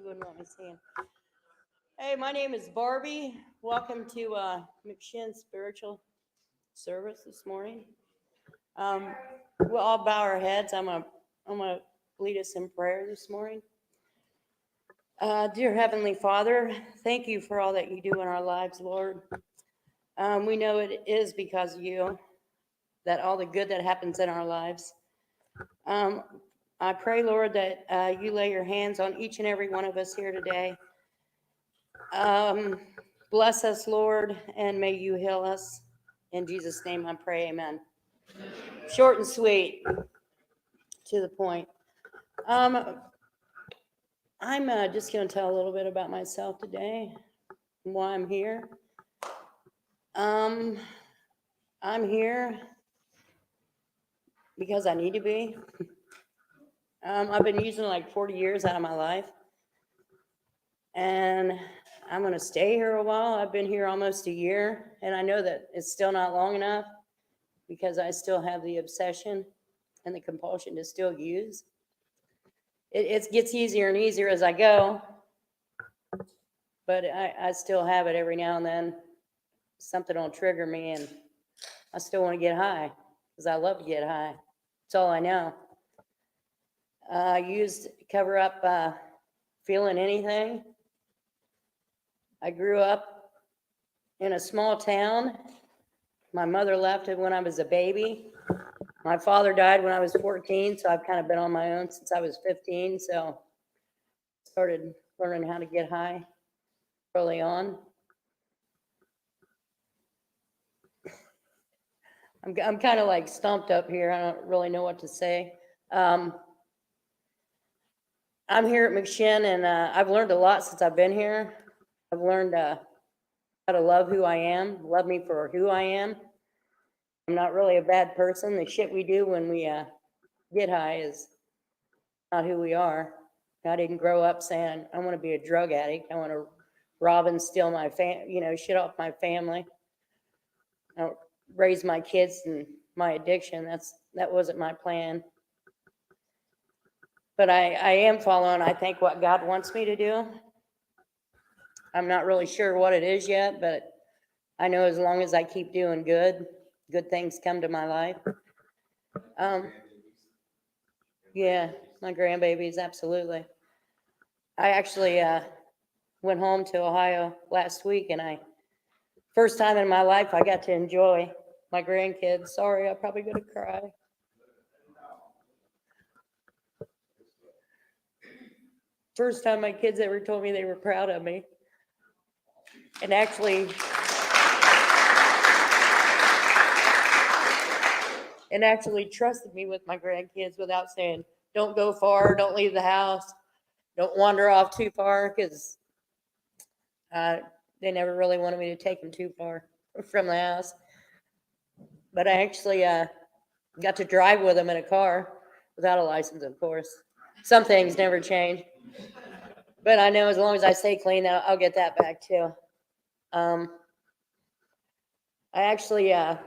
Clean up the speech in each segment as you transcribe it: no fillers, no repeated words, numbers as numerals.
You wouldn't want me seeing. Hey, my name is Barbie. Welcome to McShin Spiritual Service this morning. We'll all bow our heads. I'm gonna lead us in prayer this morning. Dear Heavenly Father, thank you for all that you do in our lives, Lord. We know it is because of you that all the good that happens in our lives. Um, I pray, Lord, that you lay your hands on each and every one of us here today. Um, Bless us, Lord, and may you heal us. In Jesus' name I pray, amen. Short and sweet, to the point. I'm just going to tell a little bit about myself today and why I'm here. I'm here because I need to be. I've been using like 40 years out of my life, and I'm going to stay here a while. I've been here almost a year, and I know that it's still not long enough because I still have the obsession and the compulsion to still use. It gets easier and easier as I go, but I still have it every now and then. Something will trigger me, and I still want to get high because I love to get high. That's all I know. I used to cover up feeling anything. I grew up in a small town. My mother left when I was a baby. My father died when I was 14, so I've kind of been on my own since I was 15. So started learning how to get high early on. I'm kind of like stumped up here. I don't really know what to say. I'm here at McShin, and I've learned a lot since I've been here. I've learned how to love who I am, love me for who I am. I'm not really a bad person. The shit we do when we get high is not who we are. I didn't grow up saying I want to be a drug addict. I want to rob and steal my shit off my family. I don't raise my kids and my addiction. That wasn't my plan. But I am following, I think, what God wants me to do. I'm not really sure what it is yet, but I know as long as I keep doing good things come to my life. Yeah, my grandbabies, absolutely. I actually went home to Ohio last week, and first time in my life I got to enjoy my grandkids. Sorry, I'm probably gonna cry. First time my kids ever told me they were proud of me. And actually trusted me with my grandkids without saying, don't go far, don't leave the house, don't wander off too far, because they never really wanted me to take them too far from the house. But I actually got to drive with them in a car without a license, of course. Some things never change. But I know as long as I stay clean, I'll get that back too. I actually, I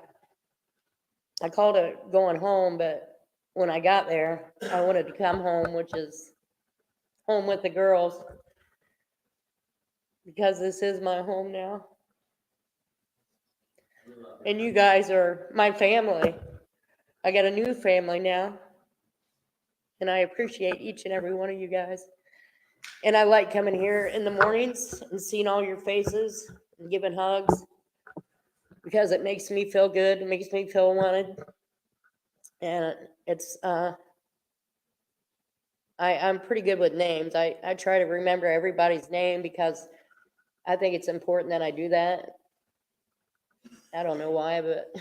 called it going home, but when I got there, I wanted to come home, which is home with the girls, because this is my home now. And you guys are my family. I got a new family now, and I appreciate each and every one of you guys. And I like coming here in the mornings and seeing all your faces and giving hugs, because it makes me feel good. It makes me feel wanted. And it's, I'm pretty good with names. I try to remember everybody's name because I think it's important that I do that. I don't know why, but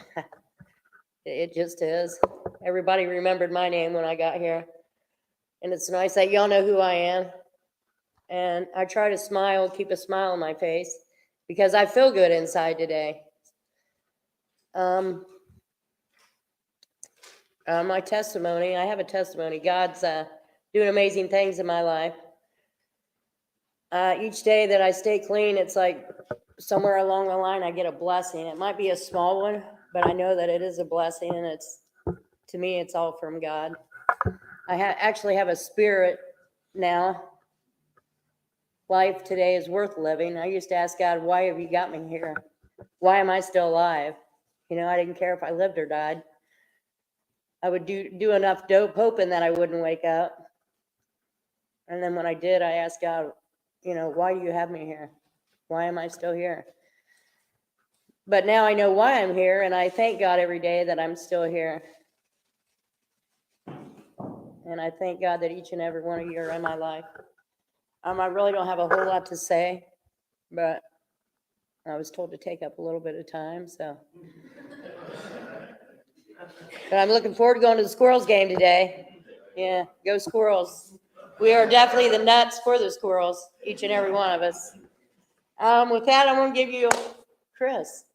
it just is. Everybody remembered my name when I got here. And it's nice that y'all know who I am. And I try to smile, keep a smile on my face, because I feel good inside today. My testimony, I have a testimony. God's doing amazing things in my life. Each day that I stay clean, it's like somewhere along the line I get a blessing. It might be a small one, but I know that it is a blessing, and to me, it's all from God. I actually have a spirit now life today is worth living. I used to ask God, why have you got me here? Why am I still alive? You know, I didn't care if I lived or died. I would do enough dope hoping that I wouldn't wake up. And then when I did, I asked God, you know, why do you have me here? Why am I still here? But now I know why I'm here, and I thank God every day that I'm still here. And I thank God that each and every one of you are in my life. I really don't have a whole lot to say, but I was told to take up a little bit of time, so. But I'm looking forward to going to the Squirrels game today. Yeah, go Squirrels. We are definitely the nuts for the Squirrels, each and every one of us. With that, I'm going to give you Chris.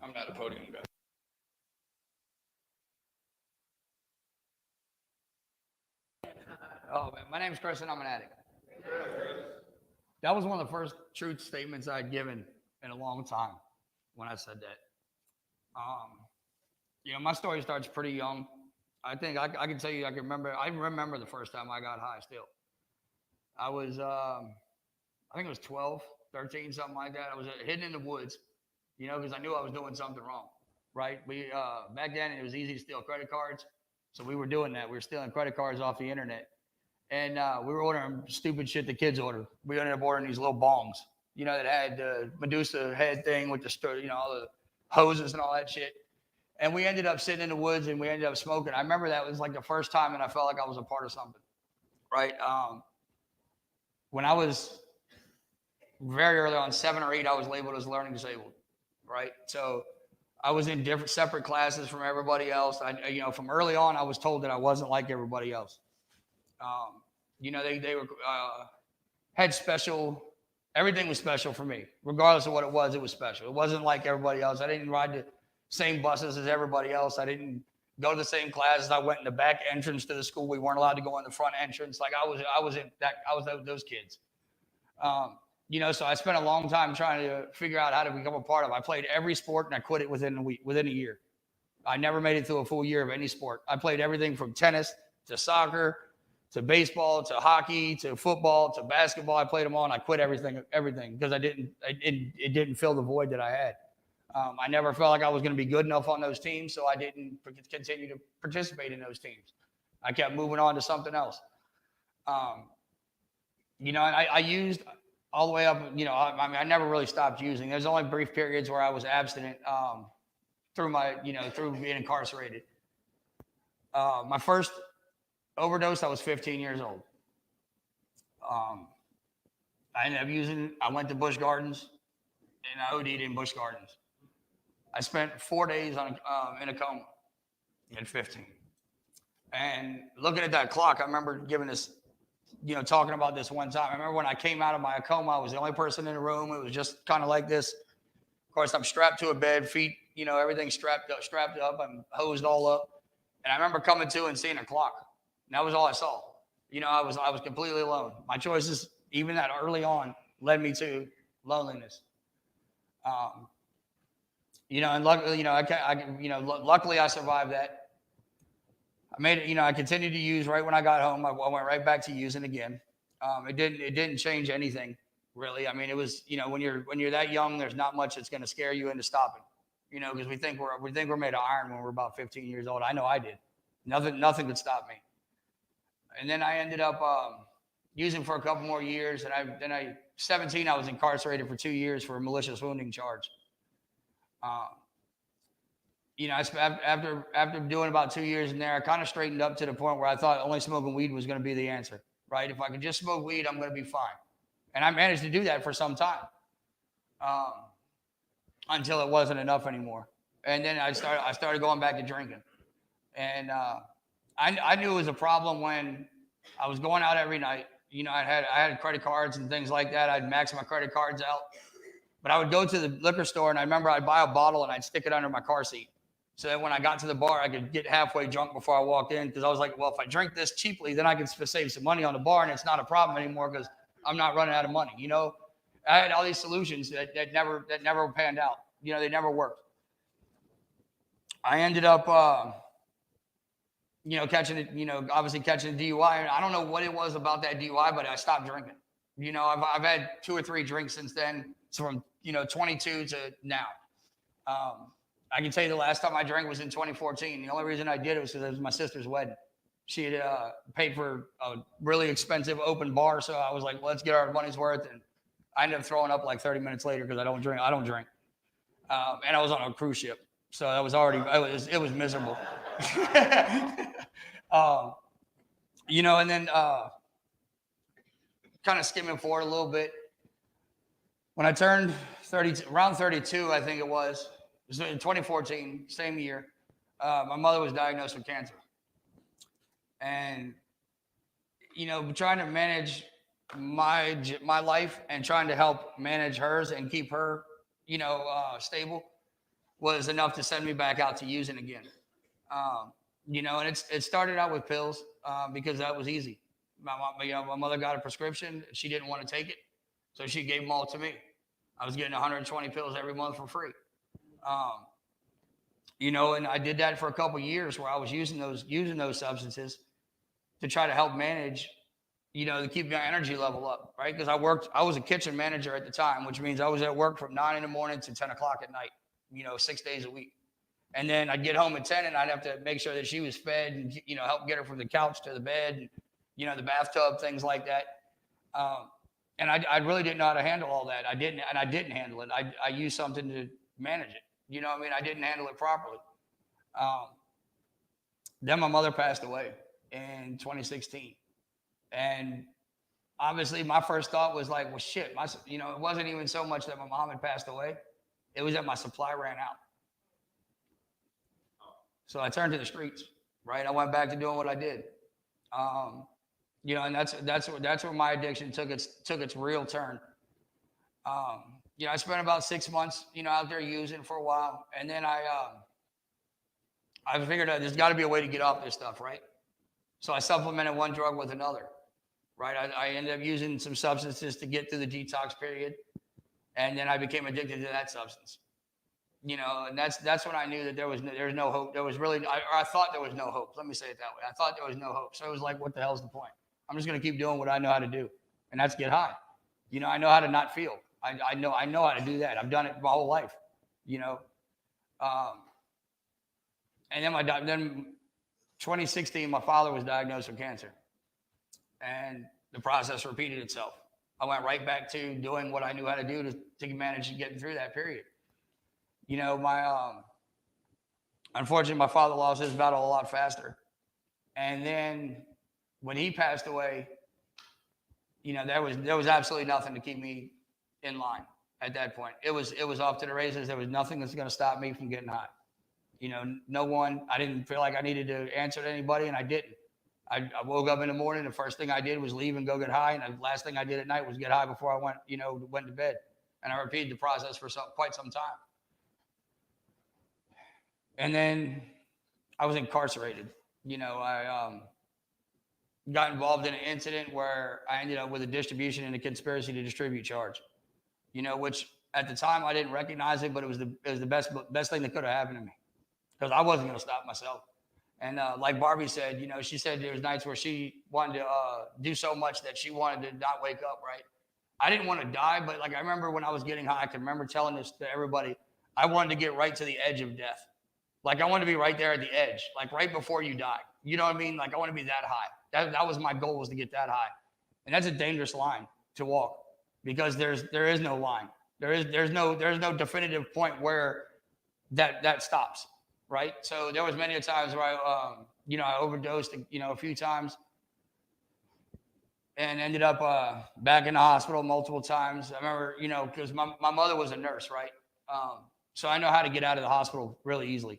I'm not a podium guy. Oh, man. My name's Chris, and I'm an addict. That was one of the first truth statements I'd given in a long time when I said that. You know, my story starts pretty young. I think I can tell you, I remember the first time I got high still. I was, I think it was 12, 13, something like that. I was hidden in the woods, you know, because I knew I was doing something wrong, right? Back then, it was easy to steal credit cards. So we were doing that. We were stealing credit cards off the internet. And we were ordering stupid shit the kids order. We ended up ordering these little bongs, you know, that had the Medusa head thing with the, you know, all the hoses and all that shit. And we ended up sitting in the woods and we ended up smoking. I remember that was like the first time and I felt like I was a part of something, right? When I was very early on, 7 or 8, I was labeled as learning disabled, right? So I was in different separate classes from everybody else. You know, from early on, I was told that I wasn't like everybody else. You know, they were had special. Everything was special for me, regardless of what it was. It was special. It wasn't like everybody else. I didn't ride the same buses as everybody else. I didn't go to the same classes. I went in the back entrance to the school. We weren't allowed to go in the front entrance. Like I was those kids. You know, so I spent a long time trying to figure out how to become a part of it. I played every sport and I quit it within a year. I never made it through a full year of any sport. I played everything from tennis to soccer to baseball to hockey to football to basketball. I played them all and I quit everything because it didn't fill the void that I had. I never felt like I was going to be good enough on those teams, so I didn't continue to participate in those teams. I kept moving on to something else. You know, and I used all the way up, you know, I mean, I never really stopped using. There's only brief periods where I was abstinent through being incarcerated. My first overdose, I was 15 years old. I ended up I went to Busch Gardens and I OD'd in Busch Gardens. I spent 4 days in a coma at 15. And looking at that clock, I remember giving this, you know, talking about this one time. I remember when I came out of my coma, I was the only person in the room. It was just kind of like this. Of course, I'm strapped to a bed, feet, you know, everything's strapped up. I'm hosed all up. And I remember coming to and seeing a clock. And that was all I saw. You know, I was completely alone. My choices, even that early on, led me to loneliness. You know, and luckily, you know, luckily I survived that. I made it, you know, I continued to use right when I got home. I went right back to using again. It didn't change anything really. I mean, it was, you know, when you're that young, there's not much that's going to scare you into stopping, you know, because we think we're made of iron when we're about 15 years old. I know I did. Nothing could stop me. And then I ended up using for a couple more years. And 17, I was incarcerated for 2 years for a malicious wounding charge. You know, after doing about 2 years in there, I kind of straightened up to the point where I thought only smoking weed was going to be the answer, right? If I could just smoke weed, I'm going to be fine. And I managed to do that for some time until it wasn't enough anymore. And then I started going back to drinking. And I knew it was a problem when I was going out every night. You know, I had credit cards and things like that. I'd max my credit cards out. But I would go to the liquor store, and I remember I'd buy a bottle, and I'd stick it under my car seat. So that when I got to the bar, I could get halfway drunk before I walked in, because I was like, well, if I drink this cheaply, then I can save some money on the bar, and it's not a problem anymore because I'm not running out of money, you know? I had all these solutions that never panned out. You know, they never worked. I ended up, catching it, obviously catching a DUI. And I don't know what it was about that DUI, but I stopped drinking. You know, I've had 2 or 3 drinks since then. So from, 22 to now. I can tell you the last time I drank was in 2014. The only reason I did it was because it was my sister's wedding. She had paid for a really expensive open bar. So I was like, let's get our money's worth. And I ended up throwing up like 30 minutes later because I don't drink. And I was on a cruise ship. So that was already, it was miserable. And then kind of skimming forward a little bit. When I turned 30, around 32, I think it was in 2014, same year, my mother was diagnosed with cancer. And, trying to manage my life and trying to help manage hers and keep her, stable was enough to send me back out to using again. And it started out with pills because that was easy. My mother got a prescription. She didn't want to take it. So she gave them all to me. I was getting 120 pills every month for free. And I did that for a couple of years where I was using those substances to try to help manage, to keep my energy level up, right? Because I was a kitchen manager at the time, which means I was at work from 9 in the morning to 10 o'clock at night, 6 days a week. And then I'd get home at 10 and I'd have to make sure that she was fed and, help get her from the couch to the bed, and, the bathtub, things like that. And I really didn't know how to handle all that. I didn't handle it. I used something to manage it. I didn't handle it properly. Then my mother passed away in 2016. And obviously my first thought was like, well, shit, it wasn't even so much that my mom had passed away. It was that my supply ran out. So I turned to the streets, right? I went back to doing what I did. And that's where my addiction took its real turn. I spent about 6 months, out there using for a while. And then I figured out there's got to be a way to get off this stuff, right? So I supplemented one drug with another, right? I ended up using some substances to get through the detox period. And then I became addicted to that substance. And that's when I knew that there was no hope. There was really, I thought there was no hope. Let me say it that way. I thought there was no hope. So it was like, what the hell's the point? I'm just going to keep doing what I know how to do. And that's get high. I know how to not feel. I know how to do that. I've done it my whole life, and then 2016, my father was diagnosed with cancer, and the process repeated itself. I went right back to doing what I knew how to do to manage getting through that period. Unfortunately, my father lost his battle a lot faster. And then when he passed away, there was absolutely nothing to keep me in line at that point. It was off to the races. There was nothing that's going to stop me from getting high. No one, I didn't feel like I needed to answer to anybody, and I didn't. I woke up in the morning, the first thing I did was leave and go get high, and the last thing I did at night was get high before I went to bed. And I repeated the process for quite some time. And then I was incarcerated. I got involved in an incident where I ended up with a distribution and a conspiracy to distribute charge, which at the time I didn't recognize it, but it was the best thing that could have happened to me because I wasn't going to stop myself. And like Barbie said, she said there was nights where she wanted to do so much that she wanted to not wake up, right? I didn't want to die, but like I remember when I was getting high, I can remember telling this to everybody. I wanted to get right to the edge of death. Like I wanted to be right there at the edge, like right before you die. You know what I mean? Like I want to be that high. That was my goal, was to get that high. And that's a dangerous line to walk because there is no line. There's no definitive point where that stops, right? So there was many times where I overdosed, a few times and ended up back in the hospital multiple times. I remember, because my mother was a nurse, right? So I know how to get out of the hospital really easily.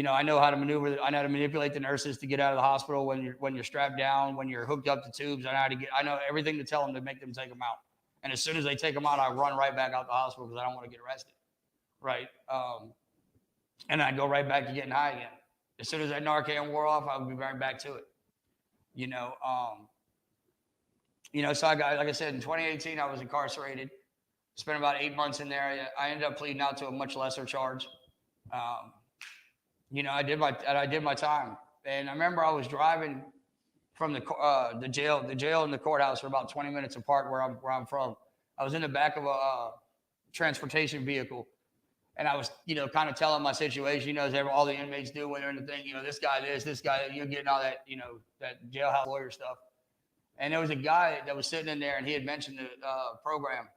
I know how to maneuver. I know how to manipulate the nurses to get out of the hospital when you're strapped down, when you're hooked up to tubes. I know everything to tell them to make them take them out. And as soon as they take them out, I run right back out the hospital because I don't want to get arrested, right? And I go right back to getting high again. As soon as that Narcan wore off, I would be right back to it. So I got, like I said, in 2018 I was incarcerated. Spent about 8 months in there. I ended up pleading out to a much lesser charge. I did my time. And I remember I was driving from the jail and the courthouse were about 20 minutes apart where I'm from. I was in the back of a transportation vehicle, and I was, kind of telling my situation, as all the inmates do when they're in the thing, this guy, you're getting all that, that jailhouse lawyer stuff. And there was a guy that was sitting in there, and he had mentioned the program,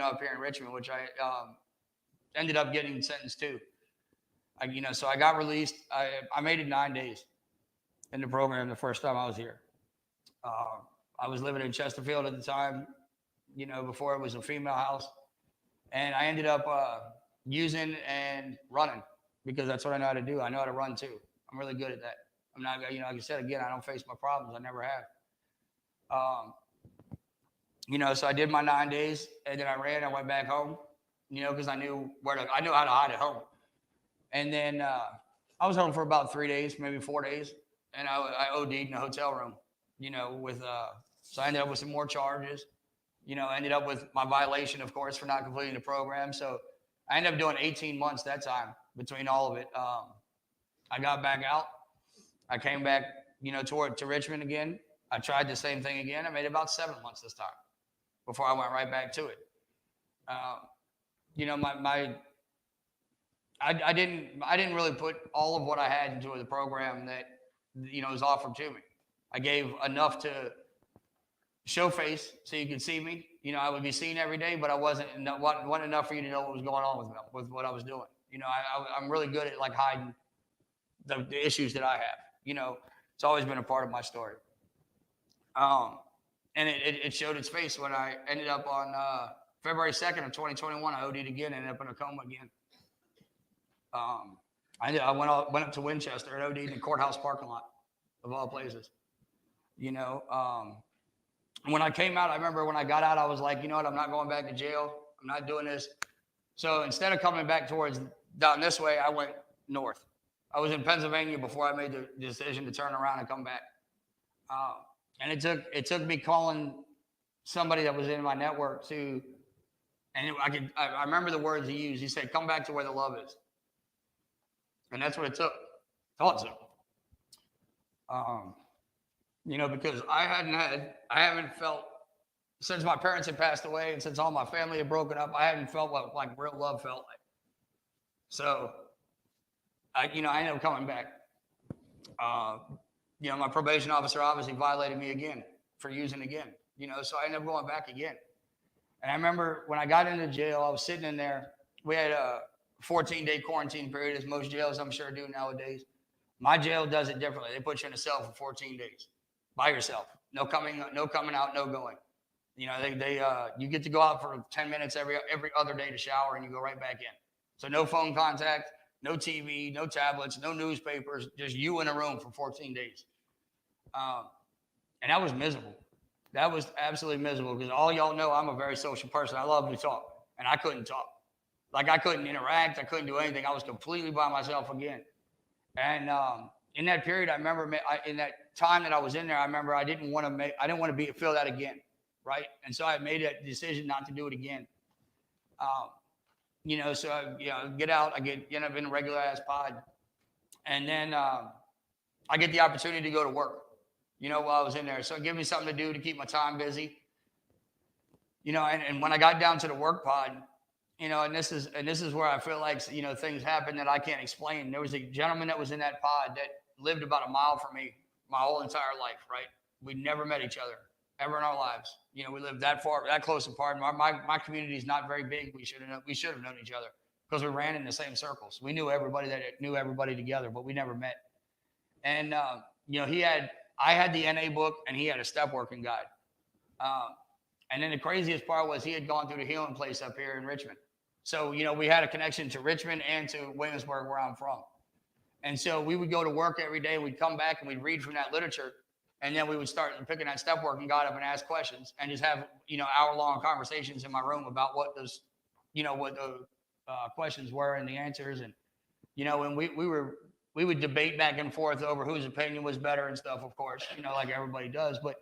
up here in Richmond, which I ended up getting sentenced to. So I got released. I made it 9 days in the program the first time I was here. I was living in Chesterfield at the time, before it was a female house. And I ended up using and running because that's what I know how to do. I know how to run too. I'm really good at that. I'm not, like I said, again, I don't face my problems. I never have. So I did my 9 days and then I ran. I went back home, because I knew I knew how to hide at home. And then I was home for about 3 days, maybe 4 days. And I OD'd in a hotel room, so I ended up with some more charges, ended up with my violation, of course, for not completing the program. So I ended up doing 18 months that time between all of it. I got back out. I came back, to Richmond again. I tried the same thing again. I made about 7 months this time before I went right back to it. I didn't really put all of what I had into the program that, was offered to me. I gave enough to show face so you could see me. I would be seen every day, but I wasn't enough for you to know what was going on with what I was doing. I'm really good at like hiding the issues that I have. It's always been a part of my story. And it showed its face when I ended up on February 2nd of 2021. I OD'd again, ended up in a coma again. I went up to Winchester and OD'd in the courthouse parking lot, of all places. When I came out, I remember when I got out, I was like, I'm not going back to jail. I'm not doing this. So instead of coming back down this way, I went north. I was in Pennsylvania before I made the decision to turn around and come back. And it took me calling somebody that was in my network and I remember the words he used. He said, "Come back to where the love is." And that's what it took. Thought so. Because I haven't felt, since my parents had passed away and since all my family had broken up, I hadn't felt what like real love felt like. So, I ended up coming back. My probation officer obviously violated me again for using again, so I ended up going back again. And I remember when I got into jail, I was sitting in there. We had a 14-day quarantine period, as most jails I'm sure do nowadays. My jail does it differently. They put you in a cell for 14 days by yourself. No coming out, no going. You get to go out for 10 minutes every other day to shower, and you go right back in. So no phone contact, no TV, no tablets, no newspapers, just you in a room for 14 days. And that was miserable. That was absolutely miserable because all y'all know I'm a very social person. I love to talk, and I couldn't talk. Like I couldn't interact. I couldn't do anything. I was completely by myself again. And in that period, I remember in that time that I was in there, I remember I didn't want to feel that again, right? And so I made a decision not to do it again. So I get out, end up in a regular ass pod, and then I get the opportunity to go to work, while I was in there. So it gave me something to do to keep my time busy, and when I got down to the work pod, and this is where I feel like, things happen that I can't explain. There was a gentleman that was in that pod that lived about a mile from me my whole entire life, right? We never met each other ever in our lives. We lived that close apart. My community is not very big. We should have known each other because we ran in the same circles. We knew everybody that knew everybody together, but we never met. And, I had the NA book and he had a step working guide. And then the craziest part was he had gone through the healing place up here in Richmond. So, we had a connection to Richmond and to Williamsburg, where I'm from. And so we would go to work every day. We'd come back and we'd read from that literature. And then we would start picking that step working guide up and ask questions and just have, hour-long conversations in my room about what those, what the questions were and the answers. And, and we would debate back and forth over whose opinion was better and stuff, of course, like everybody does. But,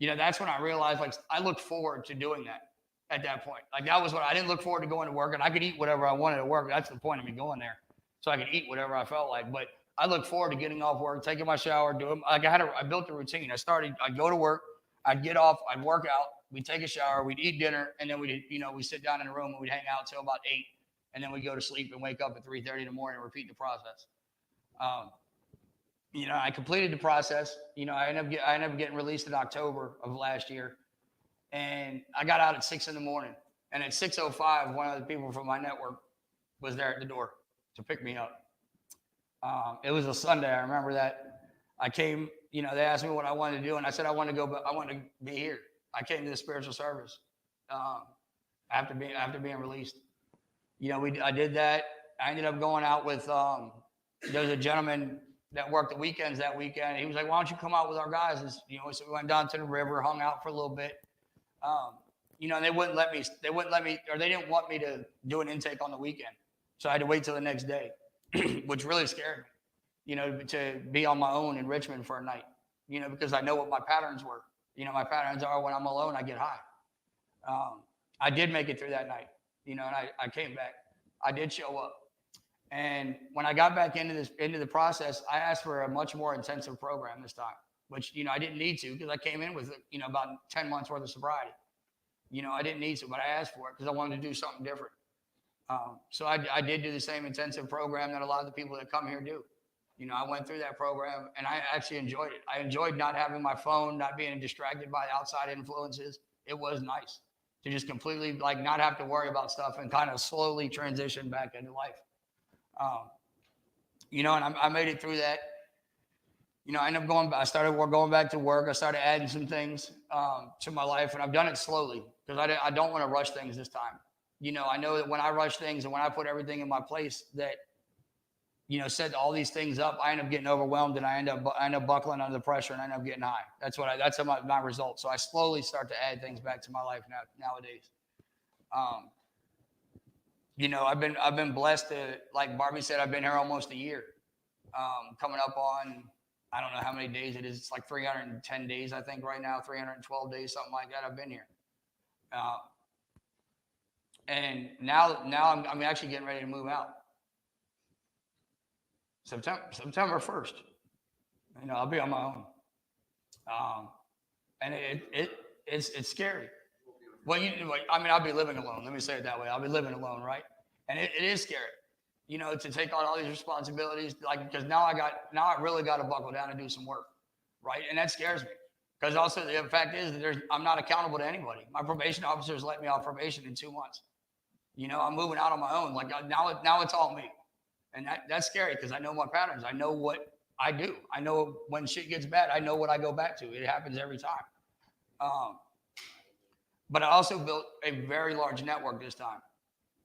that's when I realized, like, I looked forward to doing that. at that point. Like that was what I didn't look forward to going to work, and I could eat whatever I wanted at work. That's the point of me going there, so I could eat whatever I felt like. But I look forward to getting off work, taking my shower, doing like I built a routine. I'd go to work, I'd get off, I'd work out, we'd take a shower, we'd eat dinner, and then we sit down in a room and we'd hang out till about 8, and then we'd go to sleep and wake up at 3:30 in the morning and repeat the process. I completed the process. I ended up getting released in October of last year, and I got out at 6 in the morning. And at 6:05, one of the people from my network was there at the door to pick me up. It was a Sunday. I remember that. I came. They asked me what I wanted to do, and I said I want to go, but I want to be here. I came to the spiritual service after being released. I did that. I ended up going out with. There was a gentleman that worked the weekends that weekend. He was like, "Why don't you come out with our guys?" And, so we went down to the river, hung out for a little bit. And they wouldn't let me, or they didn't want me to do an intake on the weekend. So I had to wait till the next day, which really scared me, to be on my own in Richmond for a night, because I know what my patterns were. My patterns are when I'm alone, I get high. I did make it through that night, and I came back. I did show up. And when I got back into the process, I asked for a much more intensive program this time, which, I didn't need to, because I came in with, about 10 months worth of sobriety. I didn't need to, but I asked for it because I wanted to do something different. So I did do the same intensive program that a lot of the people that come here do. I went through that program and I actually enjoyed it. I enjoyed not having my phone, not being distracted by outside influences. It was nice to just completely not have to worry about stuff and kind of slowly transition back into life. And I made it through that. I ended up I started going back to work. I started adding some things to my life, and I've done it slowly because I don't want to rush things this time. I know that when I rush things and when I put everything in my place that, set all these things up, I end up getting overwhelmed and I end up buckling under the pressure and I end up getting high. That's my result. So I slowly start to add things back to my life nowadays. I've been blessed to, like Barbie said, I've been here almost a year. Coming up on, I don't know how many days it is. It's like 310 days, I think, right now, 312 days, something like that. I've been here. And now I'm actually getting ready to move out. September 1st. I'll be on my own. And it's scary. Well, I'll be living alone. Let me say it that way. I'll be living alone, right? And it is scary, to take on all these responsibilities, because now I really got to buckle down and do some work, right? And that scares me, because also the fact is that I'm not accountable to anybody. My probation officers let me off probation in 2 months. I'm moving out on my own. Now it's all me, and that's scary because I know my patterns. I know what I do. I know when shit gets bad. I know what I go back to. It happens every time. But I also built a very large network this time.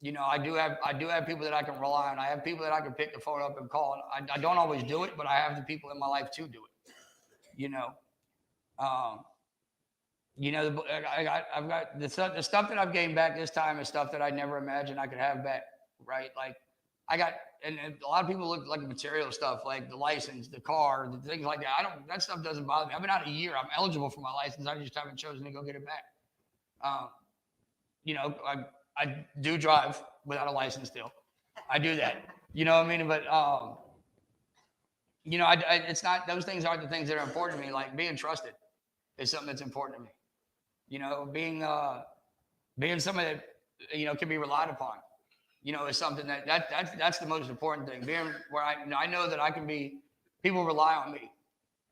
I do have people that I can rely on. I have people that I can pick the phone up and call. I don't always do it, but I have the people in my life to do it. I've got the stuff that I've gained back this time is stuff that I never imagined I could have back. Right? And a lot of people look like material stuff, like the license, the car, the things like that. That stuff doesn't bother me. I've been out a year. I'm eligible for my license. I just haven't chosen to go get it back. I do drive without a license still. I do that. But it's not, those things aren't the things that are important to me. Like being trusted is something that's important to me. Being somebody that, can be relied upon, is something that's the most important thing. Being where I know that I can be, people rely on me,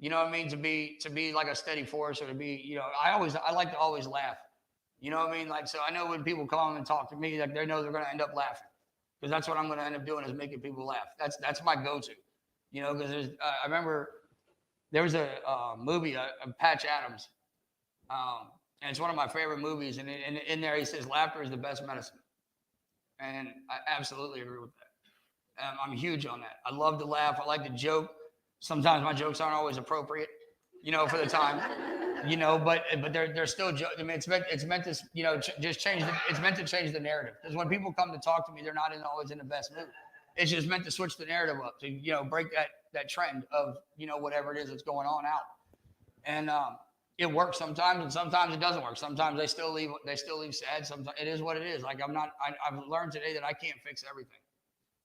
to be like a steady force, or to be, I like to always laugh. So I know when people come and talk to me, that they know they're going to end up laughing, because that's what I'm going to end up doing, is making people laugh. That's my go-to, because I remember there was a movie, Patch Adams, and it's one of my favorite movies. And in there he says, laughter is the best medicine. And I absolutely agree with that. I'm huge on that. I love to laugh. I like to joke. Sometimes my jokes aren't always appropriate, for the time. But they're still. It's meant to, just change. It's meant to change the narrative. Because when people come to talk to me, they're not always in the best mood. It's just meant to switch the narrative up to, break that trend of, whatever it is that's going on out. And it works sometimes, and sometimes it doesn't work. Sometimes they still leave sad. Sometimes it is what it is. Like I've learned today that I can't fix everything,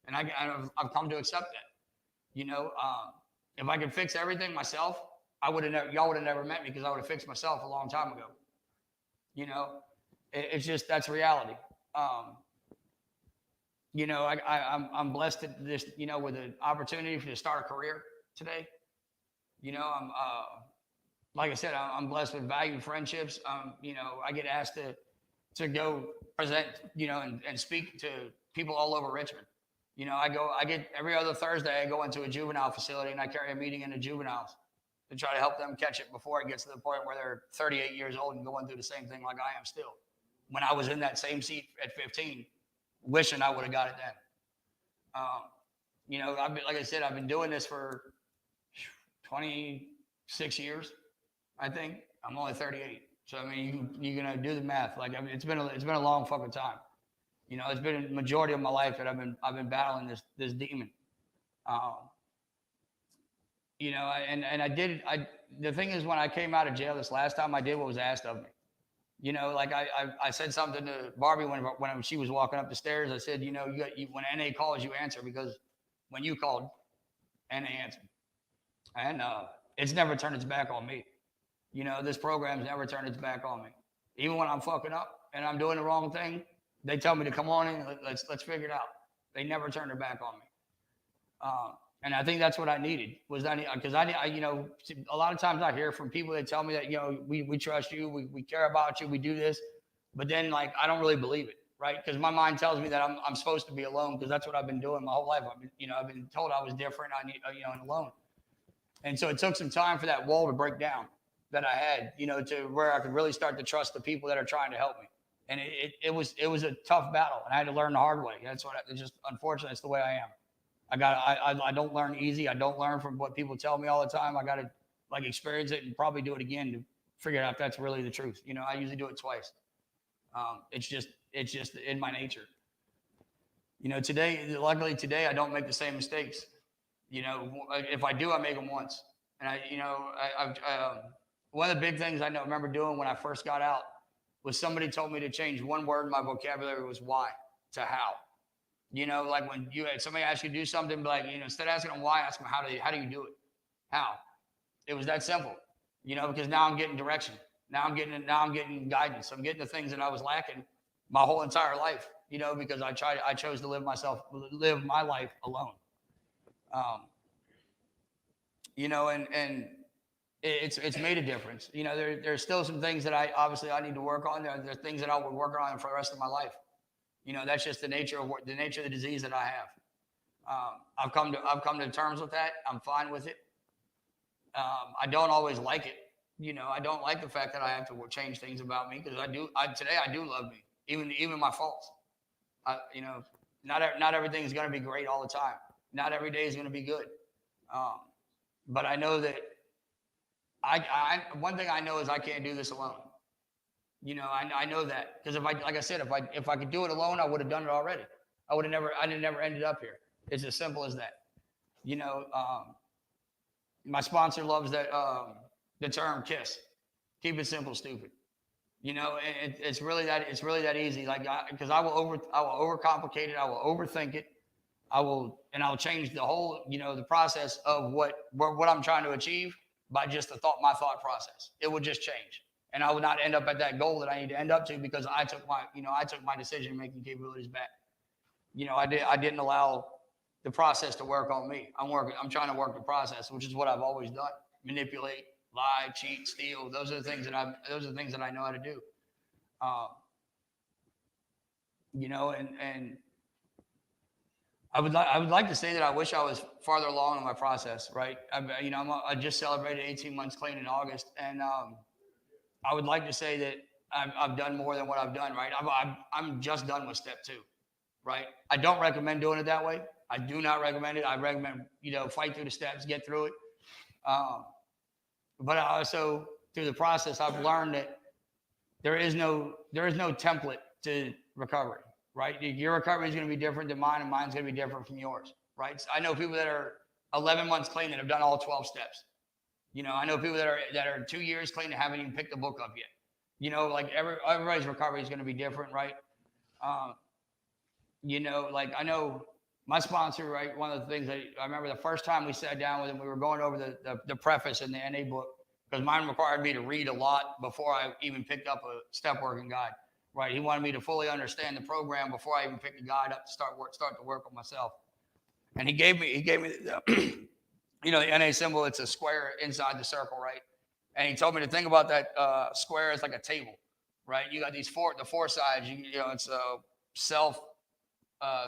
and I've come to accept that. You know, if I could fix everything myself, y'all would have never met me, because I would have fixed myself a long time ago. You know, it's just, that's reality. You know, I'm blessed to this, you know, with an opportunity to start a career today. You know, like I said, I'm blessed with valued friendships. You know, I get asked to go present, you know, and speak to people all over Richmond. You know, I get every other Thursday, I go into a juvenile facility and I carry a meeting into juveniles to try to help them catch it before it gets to the point where they're 38 years old and going through the same thing like I am still. When I was in that same seat at 15, wishing I would have got it then. You know, like I said, I've been doing this for 26 years, I think. I'm only 38. So, I mean, you're going to do the math. Like, I mean, it's been a long fucking time. You know, it's been a majority of my life that I've been battling this demon. You know, the thing is, when I came out of jail this last time, I did what was asked of me. You know, like I said something to Barbie when she was walking up the stairs. I said, you know, when NA calls, you answer, because when you called, NA answered. And it's never turned its back on me. You know, this program's never turned its back on me. Even when I'm fucking up and I'm doing the wrong thing, they tell me to come on in, let's figure it out. They never turned their back on me. And I think that's what I needed, because I, you know, a lot of times I hear from people that tell me that, you know, we trust you, we care about you, we do this, but then, like, I don't really believe it, right? Because my mind tells me that I'm supposed to be alone, because that's what I've been doing my whole life. I've been told I was different, and alone. And so it took some time for that wall to break down that I had, you know, to where I could really start to trust the people that are trying to help me. And it was a tough battle, and I had to learn the hard way. It's just, unfortunately, it's the way I am. I don't learn easy. I don't learn from what people tell me all the time. I got to, like, experience it and probably do it again to figure out if that's really the truth. You know, I usually do it twice. It's just in my nature. You know, luckily today, I don't make the same mistakes. You know, if I do, I make them once. And one of the big things I remember doing when I first got out was somebody told me to change one word in my vocabulary was why to how. You know, like when somebody asks you to do something, like, you know, instead of asking them why, ask them how do you do it? How? It was that simple. You know, because now I'm getting direction. Now I'm getting guidance. I'm getting the things that I was lacking my whole entire life. You know, because I chose to live my life alone. You know, and it's made a difference. You know, there's still some things that I need to work on. There's things that I will work on for the rest of my life. You know, that's just the nature of the disease that I have. I've come to terms with that. I'm fine with it. I don't always like it. You know, I don't like the fact that I have to change things about me, because today I do love me, even my faults. You know, not everything is going to be great all the time. Not every day is going to be good. But I know that one thing I know is I can't do this alone. You know, I know that, because if I could do it alone, I would have done it already. I'd never ended up here. It's as simple as that. You know, my sponsor loves that the term KISS. Keep it simple, stupid. You know, it's really that easy. Like, because I will overcomplicate it. I will overthink it. I'll change the whole, you know, the process of what I'm trying to achieve by just my thought process. It would just change. And I would not end up at that goal that I need to end up to, because I took my decision-making capabilities back. You know, I didn't allow the process to work on me. I'm trying to work the process, which is what I've always done. Manipulate, lie, cheat, steal. Those are the things that I know how to do. You know, and I would like to say that I wish I was farther along in my process, right? I just celebrated 18 months clean in August, and I would like to say that I've done more than what I've done, right? I'm just done with step 2, right? I don't recommend doing it that way. I do not recommend it. I recommend, you know, fight through the steps, get through it. But I also, through the process, I've learned that there is no template to recovery, right? Your recovery is going to be different than mine, and mine's going to be different from yours, right? So I know people that are 11 months clean that have done all 12 steps. I know people that are 2 years clean and haven't even picked the book up yet. Like everybody's recovery is going to be different, right? Like I know my sponsor, right? One of the things that I remember the first time we sat down with him, we were going over the preface in the NA book, because mine required me to read a lot before I even picked up a step working guide, right? He wanted me to fully understand the program before I even picked the guide up to start to work with myself. And he gave me the, the NA symbol. It's a square inside the circle, right? And he told me to think about that square as like a table, right? You got the four sides. It's self,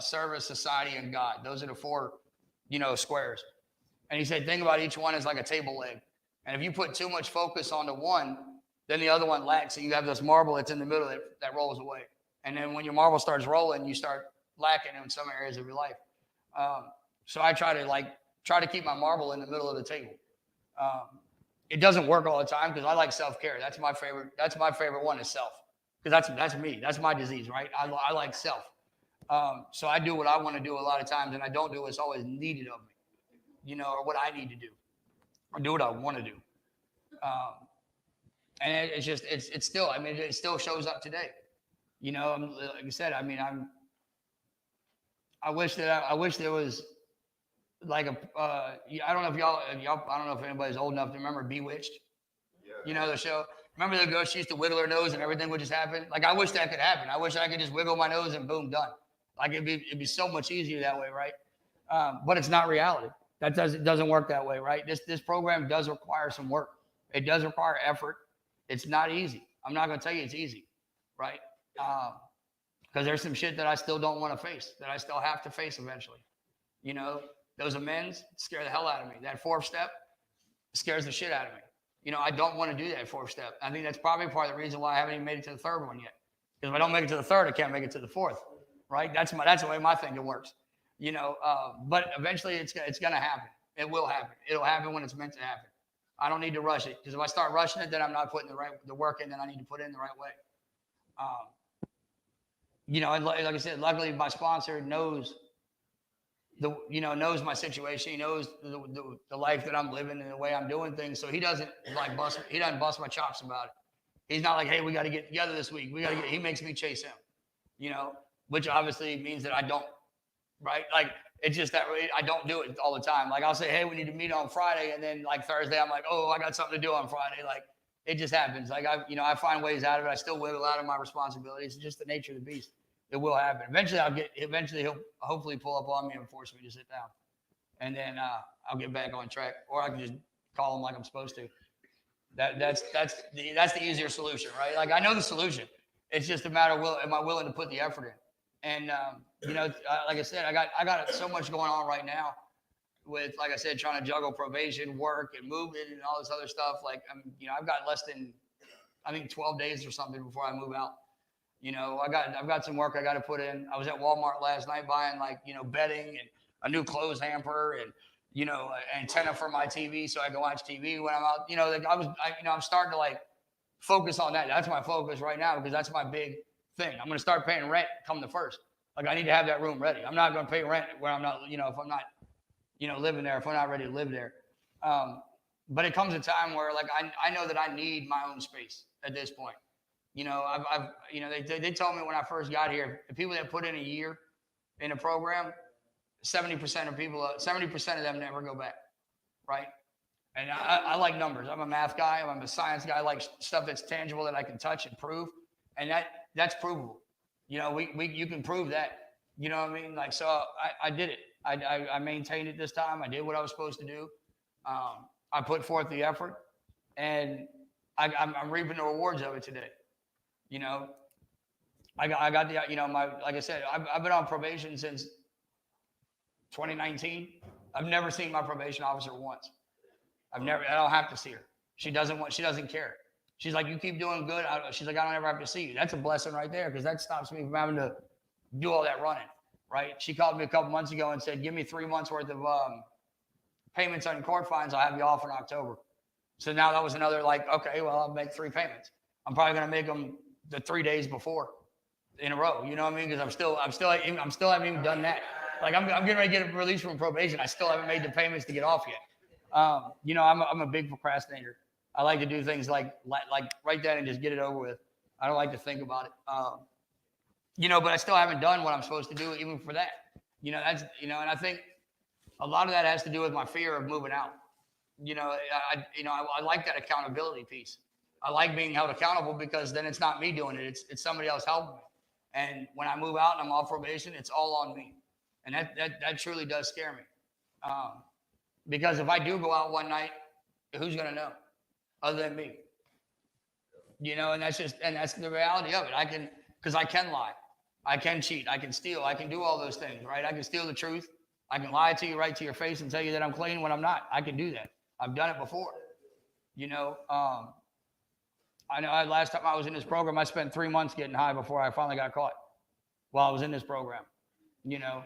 service, society, and God. Those are the four, squares. And he said, think about each one as like a table leg. And if you put too much focus on the one, then the other one lacks. So you have this marble that's in the middle that rolls away. And then when your marble starts rolling, you start lacking in some areas of your life. So I try to keep my marble in the middle of the table. It doesn't work all the time because I like self-care. That's my favorite one is self. Because that's me. That's my disease, right? I like self. So I do what I want to do a lot of times, and I don't do what's always needed of me, or what I need to do. I do what I want to do. And it's just, it's still, it still shows up today. Like I said, I wish there was like I don't know if y'all, I don't know if anybody's old enough to remember Bewitched. Yeah. The show. Remember the girl, she used to wiggle her nose and everything would just happen? Like, I wish that could happen. I wish I could just wiggle my nose and boom, done. Like, it'd be so much easier that way, right? But it's not reality. It doesn't work that way, right? This program does require some work. It does require effort. It's not easy. I'm not going to tell you it's easy, right? Because there's some shit that I still don't want to face, that I still have to face eventually. Those amends scare the hell out of me. That fourth step scares the shit out of me. I don't want to do that fourth step. I think that's probably part of the reason why I haven't even made it to the third one yet. Because if I don't make it to the third, I can't make it to the fourth, right? That's the way my thinking works. But eventually it's going to happen. It will happen. It'll happen when it's meant to happen. I don't need to rush it, because if I start rushing it, then I'm not putting the work in that I need to put in the right way. And like I said, luckily my sponsor knows knows my situation. He knows the life that I'm living and the way I'm doing things. So he doesn't bust my chops about it. He's not like, hey, we got to get together this week. He makes me chase him, which obviously means that I don't, right? Like, it's just that I don't do it all the time. Like, I'll say, hey, we need to meet on Friday. And then like Thursday, I'm like, oh, I got something to do on Friday. Like, it just happens. Like, I find ways out of it. I still wiggle out of my responsibilities. It's just the nature of the beast. It will happen. Eventually he'll hopefully pull up on me and force me to sit down. And then I'll get back on track. Or I can just call him like I'm supposed to. That's the easier solution, right? Like, I know the solution. It's just a matter of am I willing to put the effort in? And like I said, I got so much going on right now with, like I said, trying to juggle probation, work, and moving and all this other stuff. Like, I've got less than, I think, 12 days or something before I move out. I've got some work I got to put in. I was at Walmart last night buying bedding and a new clothes hamper and an antenna for my TV so I can watch TV when I'm out. I'm starting to focus on that. That's my focus right now, because that's my big thing. I'm going to start paying rent come the first. Like, I need to have that room ready. I'm not going to pay rent where I'm not, if I'm not, living there, if I'm not ready to live there. But it comes a time where I know that I need my own space at this point. They told me when I first got here, the people that put in a year in a program, 70% of them never go back, right? And I like numbers. I'm a math guy. I'm a science guy. I like stuff that's tangible that I can touch and prove, and that's provable. You can prove that. You know what I mean? So I did it. I maintained it this time. I did what I was supposed to do. I put forth the effort, and I'm reaping the rewards of it today. I got the, like I said, I've been on probation since 2019. I've never seen my probation officer once. I don't have to see her. She doesn't care. She's like, you keep doing good. She's like, I don't ever have to see you. That's a blessing right there, because that stops me from having to do all that running, right? She called me a couple months ago and said, give me 3 months worth of payments on court fines. I'll have you off in October. So now that was another okay, well, I'll make 3 payments. I'm probably going to make them the 3 days before in a row. You know what I mean? Because I'm still haven't even done that. Like, I'm getting ready to get released from probation. I still haven't made the payments to get off yet. You know, I'm a big procrastinator. I like to do things like right then and just get it over with. I don't like to think about it. You know, but I still haven't done what I'm supposed to do even for that. You know, that's, you know, and I think a lot of that has to do with my fear of moving out. You know, I like that accountability piece. I like being held accountable because then it's not me doing it. It's somebody else helping me. And when I move out and I'm off probation, it's all on me. And that truly does scare me. Because if I do go out one night, who's going to know other than me? You know, and that's the reality of it. Because I can lie. I can cheat. I can steal. I can do all those things, right? I can steal the truth. I can lie to you right to your face and tell you that I'm clean when I'm not. I can do that. I've done it before. You know, I know last time I was in this program, I spent 3 months getting high before I finally got caught while I was in this program. You know,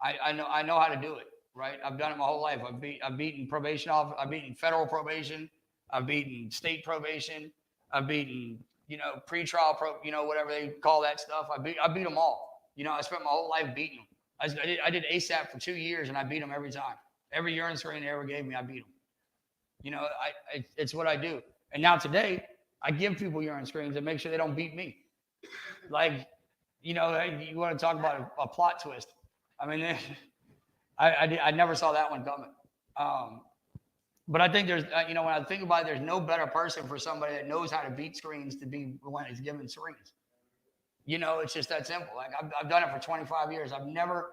I know how to do it, right? I've done it my whole life. I've beaten probation off. I've beaten federal probation. I've beaten state probation. I've beaten, you know, pretrial, whatever they call that stuff. I beat them all. You know, I spent my whole life beating them. I did ASAP for 2 years and I beat them every time. Every urine screen they ever gave me, I beat them. You know, it's what I do. And now today, I give people urine screens and make sure they don't beat me. Like, you know, you want to talk about a plot twist. I mean, I never saw that one coming. But I think there's, you know, when I think about it, there's no better person for somebody that knows how to beat screens to be when it's given screens. You know, it's just that simple. Like I've done it for 25 years. I've never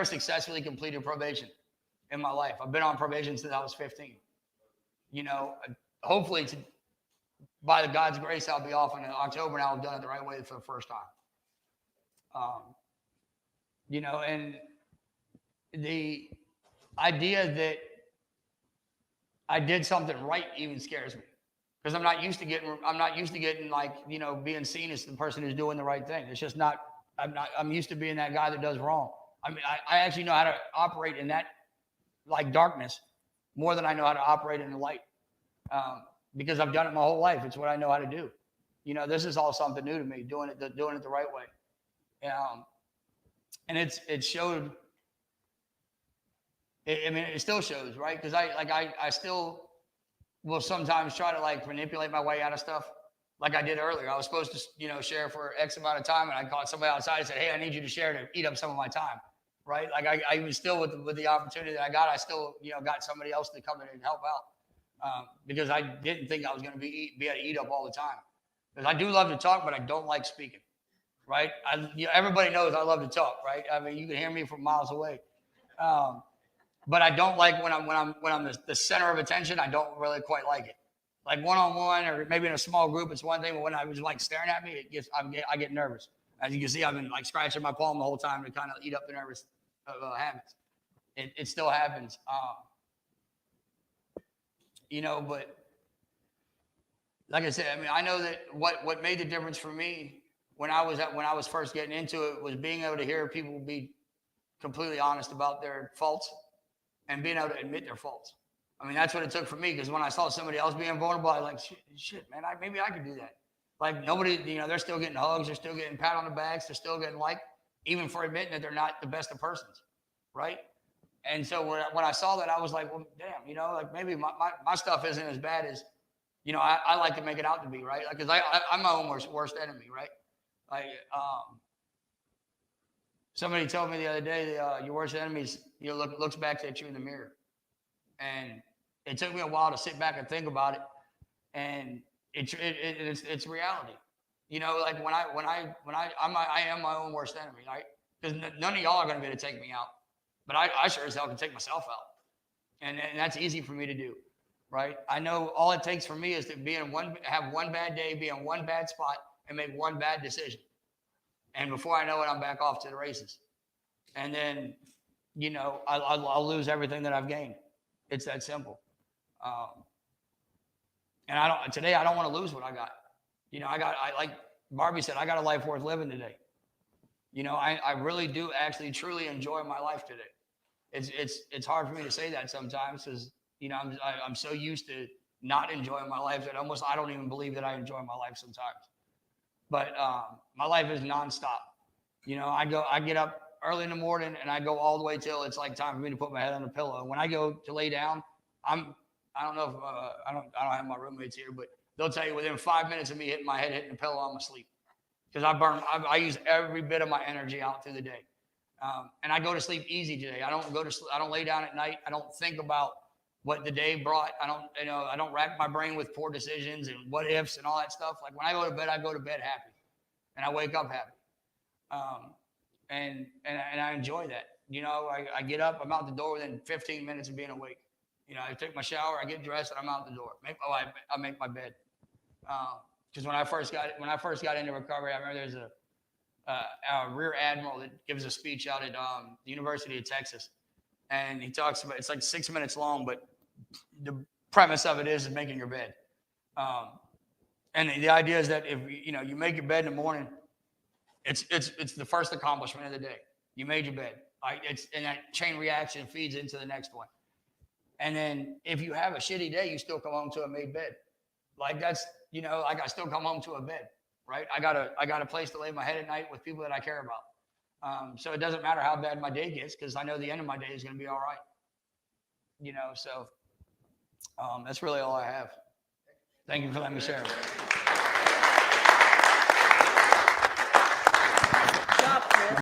successfully completed probation in my life. I've been on probation since I was 15. You know, hopefully by the God's grace, I'll be off in October and I'll have done it the right way for the first time. You know, and the idea that I did something right even scares me because I'm not used to getting like, you know, being seen as the person who's doing the right thing. It's just not, I'm used to being that guy that does wrong. I mean, I actually know how to operate in that like darkness more than I know how to operate in the light. Because I've done it my whole life. It's what I know how to do. You know, this is all something new to me, doing it the right way. And it showed. I mean, it still shows, right? Because I still will sometimes try to like manipulate my way out of stuff, like I did earlier. I was supposed to, you know, share for X amount of time, and I caught somebody outside and said, "Hey, I need you to share to eat up some of my time." Right? Like I even still with the opportunity that I got, I still, you know, got somebody else to come in and help out. Because I didn't think I was going to be able to eat up all the time. Because I do love to talk, but I don't like speaking, right? Everybody knows I love to talk, right? I mean, you can hear me from miles away. But I don't like when I'm the center of attention. I don't really quite like it. Like one-on-one or maybe in a small group, it's one thing. But when I was like staring at me, I get nervous. As you can see, I've been like scratching my palm the whole time to kind of eat up the nervous habits. It still happens. You know, but like I said, I mean, I know that what made the difference for me when I was first getting into it was being able to hear people be completely honest about their faults and being able to admit their faults. I mean, that's what it took for me, because when I saw somebody else being vulnerable, I was like, shit, man, maybe I could do that. Like nobody, you know, they're still getting hugs, they're still getting pat on the backs, they're still getting liked, even for admitting that they're not the best of persons, right? And so when I saw that, I was like, well, damn, you know, like maybe my stuff isn't as bad as, you know, I like to make it out to be, right? Like, because I'm my own worst enemy, right? Like, somebody told me the other day, your worst enemy looks back at you in the mirror. And it took me a while to sit back and think about it. And it's reality. You know, like I am my own worst enemy, right? Because none of y'all are going to be able to take me out. But I sure as hell can take myself out. And that's easy for me to do, right? I know all it takes for me is to have one bad day, be in one bad spot, and make one bad decision. And before I know it, I'm back off to the races. And then, you know, I'll lose everything that I've gained. It's that simple. And today I don't want to lose what I got. You know, like Barbie said, I got a life worth living today. You know, I really do actually truly enjoy my life today. It's hard for me to say that sometimes because, you know, I'm so used to not enjoying my life that I don't even believe that I enjoy my life sometimes. But my life is nonstop. You know, I get up early in the morning and I go all the way till it's like time for me to put my head on the pillow. When I go to lay down, I don't know if I don't have my roommates here, but they'll tell you within 5 minutes of me hitting the pillow, I'm asleep because I use every bit of my energy out through the day, and I go to sleep easy today. I don't lay down at night. I don't think about what the day brought. I don't rack my brain with poor decisions and what ifs and all that stuff. Like when I go to bed happy, and I wake up happy, and I enjoy that. I get up, I'm out the door within 15 minutes of being awake. I take my shower, I get dressed, and I'm out the door. I make my bed. Because when I first got into recovery, I remember there's a rear admiral that gives a speech out at the University of Texas, and he talks about, it's like 6 minutes long, but the premise of it is making your bed. And the idea is that if you make your bed in the morning, it's the first accomplishment of the day. You made your bed. And that chain reaction feeds into the next one. And then if you have a shitty day, you still come home to a made bed. Like that's, like I still come home to a bed, right? I got a place to lay my head at night with people that I care about. So it doesn't matter how bad my day gets because I know the end of my day is going to be all right. So that's really all I have. Thank you for letting me share.